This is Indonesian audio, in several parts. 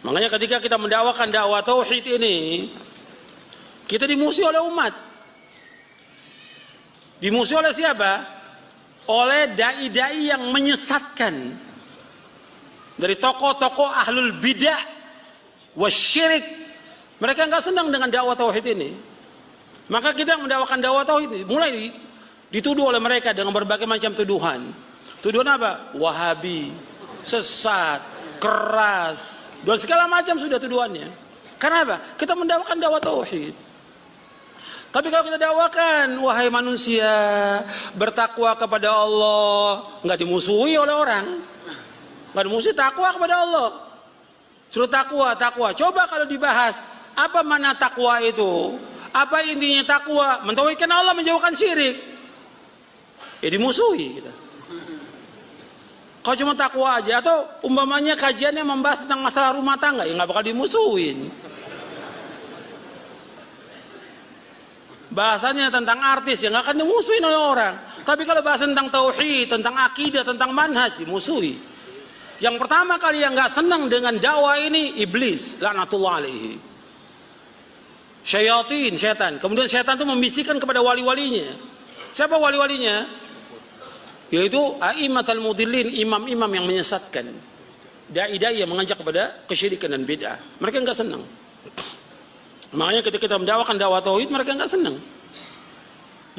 Makanya ketika kita mendakwakan dakwah tauhid ini, kita dimusuhi oleh umat. Dimusuhi oleh siapa? Oleh dai-dai yang menyesatkan. Dari tokoh-tokoh ahlul bidah wasyirik. Mereka nggak senang dengan dakwah tauhid ini. Maka kita yang mendakwakan dakwah tauhid ini mulai dituduh oleh mereka dengan berbagai macam tuduhan. Tuduhan apa? Wahabi, sesat, keras, dan segala macam sudah tuduhannya. Karena apa? Kita mendakwakan dakwah tauhid. Tapi kalau kita dakwakan, wahai manusia, bertakwa kepada Allah, nggak dimusuhi oleh orang. Nggak dimusuhi, takwa kepada Allah. Suruh takwa, takwa. Coba kalau dibahas, apa mana takwa itu? Apa intinya takwa? Mentauhidkan Allah, menjauhkan syirik. Ya dimusuhi kita. Kalau cuma takwa aja, atau umpamanya kajiannya membahas tentang masalah rumah tangga, ya nggak bakal dimusuhin. Bahasanya tentang artis, ya nggak akan dimusuhin oleh orang. Tapi kalau bahas tentang tauhid, tentang akidah, tentang manhaj, dimusuhi. Yang pertama kali yang nggak senang dengan dakwah ini, iblis, laknatullah alaihi. Syayatin, setan. Kemudian setan itu membisikkan kepada wali-walinya. Siapa wali-walinya? Yaitu a'immatul mudillin, imam-imam yang menyesatkan. Dai-dai yang mengajak kepada kesyirikan dan bid'ah. Mereka nggak senang. Makanya ketika kita mendakwakan dakwah tauhid, mereka nggak senang.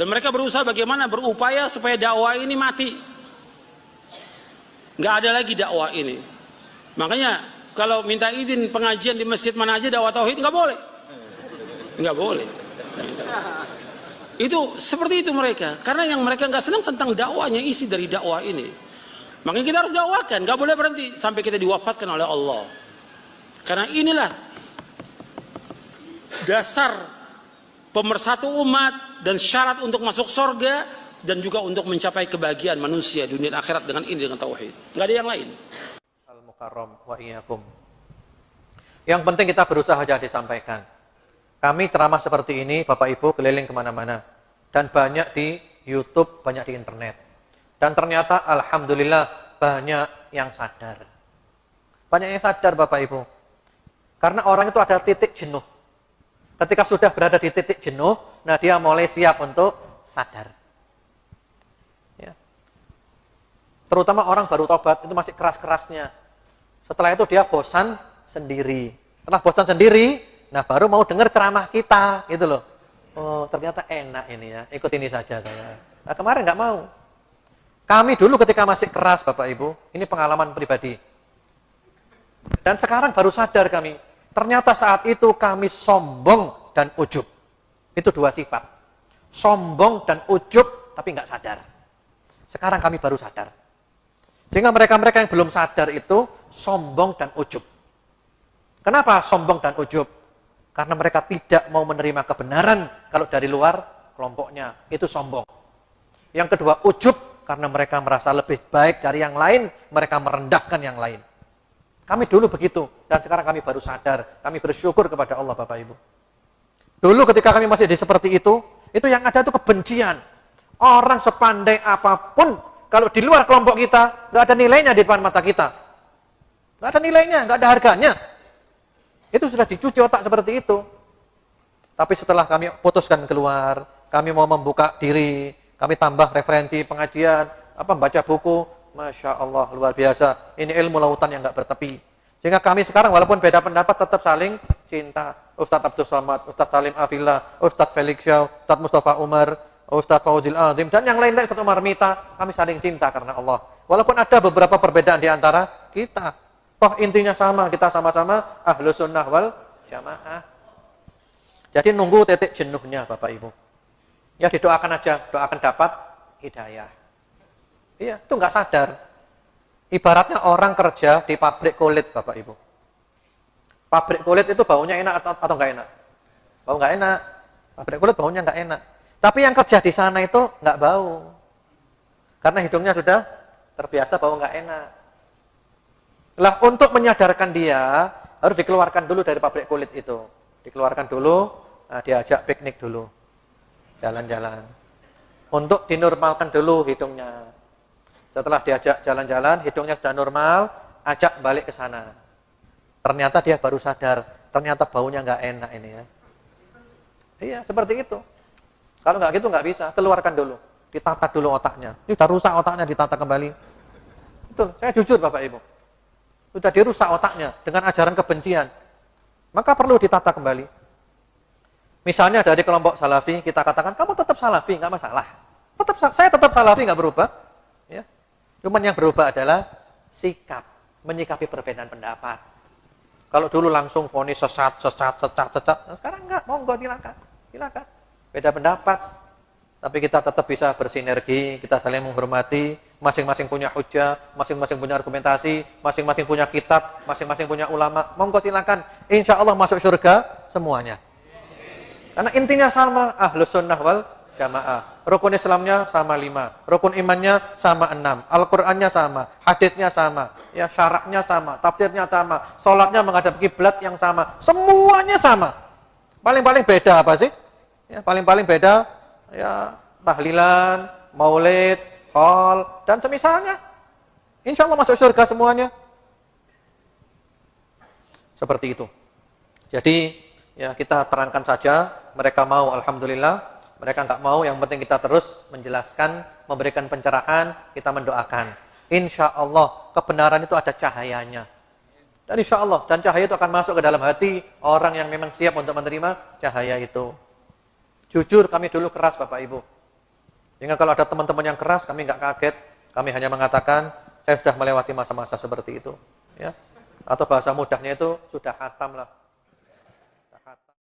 Dan mereka berusaha bagaimana berupaya supaya dakwah ini mati. Nggak ada lagi dakwah ini. Makanya kalau minta izin pengajian di masjid mana aja dakwah tauhid nggak boleh. Nggak boleh. Itu seperti itu mereka. Karena yang mereka nggak senang tentang dakwahnya, isi dari dakwah ini. Makanya kita harus dakwakan, nggak boleh berhenti sampai kita diwafatkan oleh Allah. Karena inilah dasar pemersatu umat dan syarat untuk masuk surga dan juga untuk mencapai kebahagiaan manusia dunia dan akhirat dengan ini, dengan tauhid. Nggak ada yang lain. Al-Mukarram wa iyyakum. Yang penting kita berusaha saja disampaikan. Kami ceramah seperti ini, Bapak Ibu keliling kemana-mana. Dan banyak di YouTube, banyak di internet. Dan ternyata alhamdulillah banyak yang sadar. Banyak yang sadar Bapak Ibu. Karena orang itu ada titik jenuh. Ketika sudah berada di titik jenuh, nah dia mulai siap untuk sadar. Ya. Terutama orang baru tobat, itu masih keras-kerasnya. Setelah itu dia bosan sendiri. Setelah bosan sendiri, nah baru mau dengar ceramah kita, gitu loh. Oh ternyata enak ini ya, ikut ini saja saya. Nah kemarin nggak mau. Kami dulu ketika masih keras Bapak Ibu, ini pengalaman pribadi. Dan sekarang baru sadar kami. Ternyata saat itu kami sombong dan ujub. Itu dua sifat. Sombong dan ujub, tapi nggak sadar. Sekarang kami baru sadar. Sehingga mereka-mereka yang belum sadar itu sombong dan ujub. Kenapa sombong dan ujub? Karena mereka tidak mau menerima kebenaran kalau dari luar kelompoknya. Itu sombong. Yang kedua ujub, karena mereka merasa lebih baik dari yang lain, mereka merendahkan yang lain. Kami dulu begitu, dan sekarang kami baru sadar. Kami bersyukur kepada Allah Bapak Ibu. Dulu ketika kami masih seperti itu yang ada itu kebencian. Orang sepandai apapun, kalau di luar kelompok kita, nggak ada nilainya di depan mata kita. Nggak ada nilainya, nggak ada harganya. Itu sudah dicuci otak seperti itu. Tapi setelah kami putuskan keluar, kami mau membuka diri, kami tambah referensi pengajian, baca buku, Masya Allah, luar biasa. Ini ilmu lautan yang nggak bertepi. Sehingga kami sekarang walaupun beda pendapat tetap saling cinta. Ustadz Abdul Somad, Ustadz Salim Afillah, Ustadz Felix Shaw, Ustadz Mustafa Umar, Ustadz Fauzil Azim, dan yang lain-lain, Ustadz Umar Mita, kami saling cinta karena Allah. Walaupun ada beberapa perbedaan di antara kita. Toh intinya sama, kita sama-sama Ahlus Sunnah wal Jamaah. Jadi nunggu titik jenuhnya Bapak Ibu. Ya didoakan aja, doakan dapat hidayah. Iya, itu nggak sadar. Ibaratnya orang kerja di pabrik kulit, Bapak Ibu. Pabrik kulit itu baunya enak atau nggak enak? Bau nggak enak. Pabrik kulit baunya nggak enak. Tapi yang kerja di sana itu nggak bau. Karena hidungnya sudah terbiasa bau nggak enak. Lah untuk menyadarkan dia, harus dikeluarkan dulu dari pabrik kulit itu. Dikeluarkan dulu, nah diajak piknik dulu. Jalan-jalan. Untuk dinormalkan dulu hidungnya. Setelah diajak jalan-jalan, hidungnya sudah normal, ajak balik ke sana. Ternyata dia baru sadar, ternyata baunya nggak enak ini ya. Iya, seperti itu. Kalau nggak gitu nggak bisa, keluarkan dulu. Ditata dulu otaknya. Ini sudah rusak otaknya, ditata kembali. Betul, saya jujur Bapak Ibu. Sudah dirusak otaknya dengan ajaran kebencian. Maka perlu ditata kembali. Misalnya dari kelompok salafi, kita katakan, kamu tetap salafi, nggak masalah. Saya tetap salafi, nggak berubah. Ya. Cuman yang berubah adalah sikap, menyikapi perbedaan pendapat. Kalau dulu langsung vonis sesat. Nah, sekarang enggak, monggo silakan. Silakan. Beda pendapat. Tapi kita tetap bisa bersinergi, kita saling menghormati, masing-masing punya hujah, masing-masing punya argumentasi, masing-masing punya kitab, masing-masing punya ulama. Monggo silakan. Insya Allah masuk surga semuanya. Karena intinya sama, ahlus sunnah wal jamaah. Rukun Islamnya sama 5, rukun imannya sama 6, Al-Qur'annya sama, haditsnya sama, ya syaratnya sama, tafsirnya sama, sholatnya menghadap kiblat yang sama, semuanya sama. Paling-paling beda apa sih? Ya, paling-paling beda ya tahlilan, maulid, haul dan semisalnya. Insya Allah masuk surga semuanya. Seperti itu. Jadi ya kita terangkan saja, mereka mau alhamdulillah. Mereka nggak mau, yang penting kita terus menjelaskan, memberikan pencerahan, kita mendoakan. Insya Allah kebenaran itu ada cahayanya. Dan insya Allah, dan cahaya itu akan masuk ke dalam hati orang yang memang siap untuk menerima cahaya itu. Jujur, kami dulu keras Bapak Ibu. Sehingga kalau ada teman-teman yang keras, kami nggak kaget. Kami hanya mengatakan, saya sudah melewati masa-masa seperti itu. Ya. Atau bahasa mudahnya itu, sudah khatam lah.